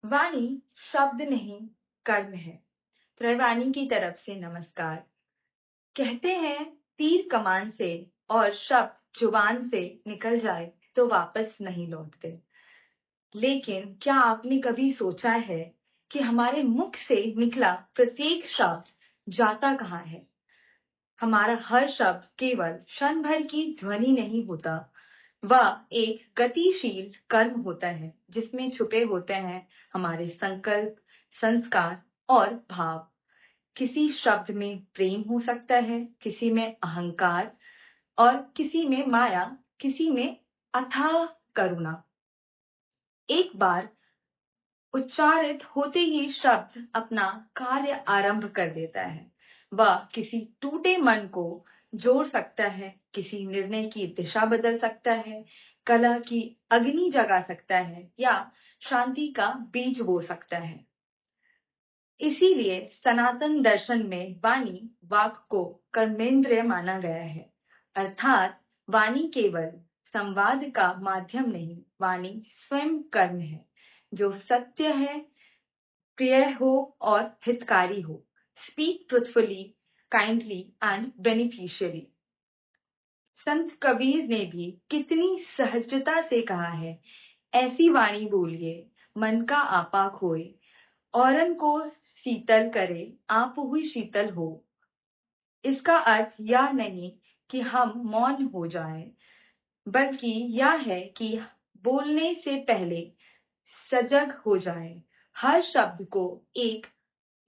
वाणी शब्द नहीं, कर्म है। त्रैवाणी की तरफ से नमस्कार। कहते हैं तीर कमान से और शब्द जुबान से निकल जाए तो वापस नहीं लौटते। लेकिन क्या आपने कभी सोचा है कि हमारे मुख से निकला प्रत्येक शब्द जाता कहाँ है? हमारा हर शब्द केवल क्षण भर की ध्वनि नहीं होता, वह एक गतिशील कर्म होता है जिसमें छुपे होते हैं हमारे संकल्प, संस्कार और भाव। किसी शब्द में प्रेम हो सकता है, किसी में अहंकार और किसी में माया, किसी में अथाह करुणा। एक बार उच्चारित होते ही शब्द अपना कार्य आरंभ कर देता है। वह किसी टूटे मन को जोड़ सकता है, किसी निर्णय की दिशा बदल सकता है, कला की अग्नि जगा सकता है या शांति का बीज बो सकता है। इसीलिए सनातन दर्शन में वाणी वाक को कर्मेंद्रिय माना गया है। अर्थात वाणी केवल संवाद का माध्यम नहीं, वाणी स्वयं कर्म है जो सत्य है, प्रिय हो और हितकारी हो। Speak truthfully, kindly and beneficially. Sant Kabir ने भी कितनी सहजता से कहा है, ऐसी वाणी बोलिए मन का आपा खोए, औरन को शीतल करे आप हुई शीतल हो। इसका अर्थ यह नहीं कि हम मौन हो जाएं, बल्कि यह है कि बोलने से पहले सजग हो जाएं। हर शब्द को एक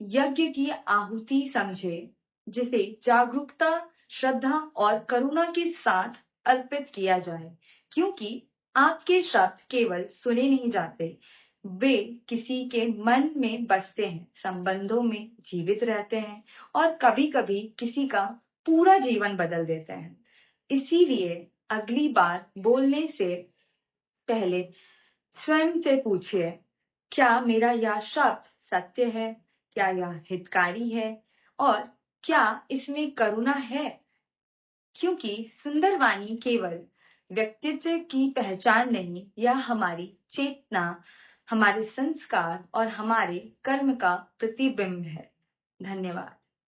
यज्ञ की आहुति समझे, जिसे जागरूकता, श्रद्धा और करुणा के साथ अर्पित किया जाए, क्योंकि आपके शब्द केवल सुने नहीं जाते, वे किसी के मन में बसते हैं, संबंधों में जीवित रहते हैं और कभी-कभी किसी का पूरा जीवन बदल देते हैं। इसीलिए अगली बार बोलने से पहले स्वयं से पूछिए, क्या मेरा यह शब्द सत्य है? क्या यह हितकारी है? और क्या इसमें करुणा है? क्योंकि सुंदर वाणी केवल व्यक्तित्व की पहचान नहीं, यह हमारी चेतना, हमारे संस्कार और हमारे कर्म का प्रतिबिंब है। धन्यवाद।